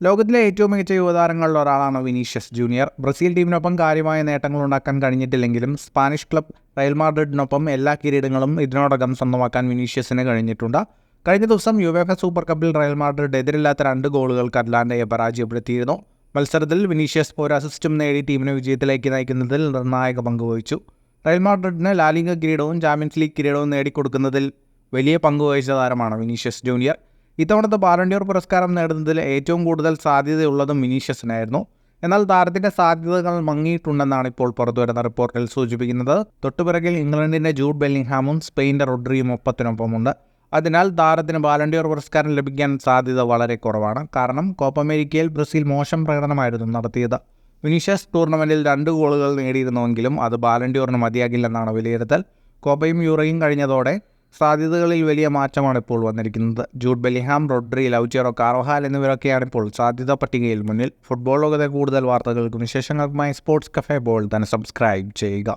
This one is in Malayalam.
ലോകത്തിലെ ഏറ്റവും മികച്ച യുവതാരങ്ങളിൽ ഒരാളാണ് വിനീഷ്യസ് ജൂനിയർ. ബ്രസീൽ ടീമിനൊപ്പം കാര്യമായ നേട്ടങ്ങൾ ഉണ്ടാക്കാൻ കഴിഞ്ഞിട്ടില്ലെങ്കിലും സ്പാനിഷ് ക്ലബ് റയൽ മാഡ്രിഡിനൊപ്പം എല്ലാ കിരീടങ്ങളും ഇതിനോടകം സ്വന്തമാക്കാൻ വിനീഷ്യസിന് കഴിഞ്ഞിട്ടുണ്ട്. കഴിഞ്ഞ ദിവസം യുവേഫ സൂപ്പർ കപ്പിൽ റയൽ മാഡ്രിഡ് എതിരില്ലാത്ത 2 ഗോളുകൾക്ക് അറ്റ്ലാന്റയെ പരാജയപ്പെടുത്തിയിരുന്നു. മത്സരത്തിൽ വിനീഷ്യസ് ഒരു അസിസ്റ്റും നേടി ടീമിനെ വിജയത്തിലേക്ക് നയിക്കുന്നതിൽ നിർണായക പങ്ക് വഹിച്ചു. റയൽ മാഡ്രിഡിന് ലാലിഗ കിരീടവും ചാമ്പ്യൻസ് ലീഗ് കിരീടവും നേടിക്കൊടുക്കുന്നതിൽ വലിയ പങ്ക് വഹിച്ച താരമാണ് വിനീഷ്യസ് ജൂനിയർ. ഇത്തവണത്തെ ബാലൺ പുരസ്കാരം നേടുന്നതിൽ ഏറ്റവും കൂടുതൽ സാധ്യതയുള്ളതും വിനീഷ്യസിനായിരുന്നു. എന്നാൽ താരത്തിന്റെ സാധ്യതകൾ മങ്ങിയിട്ടുണ്ടെന്നാണ് ഇപ്പോൾ പുറത്തുവരുന്ന റിപ്പോർട്ടിൽ സൂചിപ്പിക്കുന്നത്. തൊട്ടുപിറകിൽ ഇംഗ്ലണ്ടിന്റെ ജൂഡ് ബെല്ലിംഗ്ഹാമും സ്പെയിൻ്റെ റോഡ്രിയും ഒപ്പത്തിനൊപ്പമുണ്ട്. അതിനാൽ താരത്തിന് ബാലൺ പുരസ്കാരം ലഭിക്കാൻ സാധ്യത വളരെ കുറവാണ്. കാരണം കോപ്പ അമേരിക്കയിൽ ബ്രസീൽ മോശം പ്രകടനമായിരുന്നു നടത്തിയത്. വിനീഷ്യസ് ടൂർണമെന്റിൽ 2 ഗോളുകൾ നേടിയിരുന്നുവെങ്കിലും അത് ബാലൺ മതിയാകില്ലെന്നാണ് വിലയിരുത്തൽ. കോപ്പയും യൂറോയും കഴിഞ്ഞതോടെ സാധ്യതകളിൽ വലിയ മാറ്റമാണ് ഇപ്പോൾ വന്നിരിക്കുന്നത്. ജൂഡ് ബെല്ലിംഗ്ഹാം, റോഡ്രി, ലൗറ്റിയറോ, കാർവഹാൽ എന്നിവരൊക്കെയാണ് ഇപ്പോൾ സാധ്യതാ പട്ടികയിൽ മുന്നിൽ. ഫുട്ബോൾ ലോകത്തെ കൂടുതൽ വാർത്തകൾക്കും വിശേഷങ്ങൾക്കുമായി സ്പോർട്സ് കഫേ ബോൾ തന്നെ സബ്സ്ക്രൈബ് ചെയ്യുക.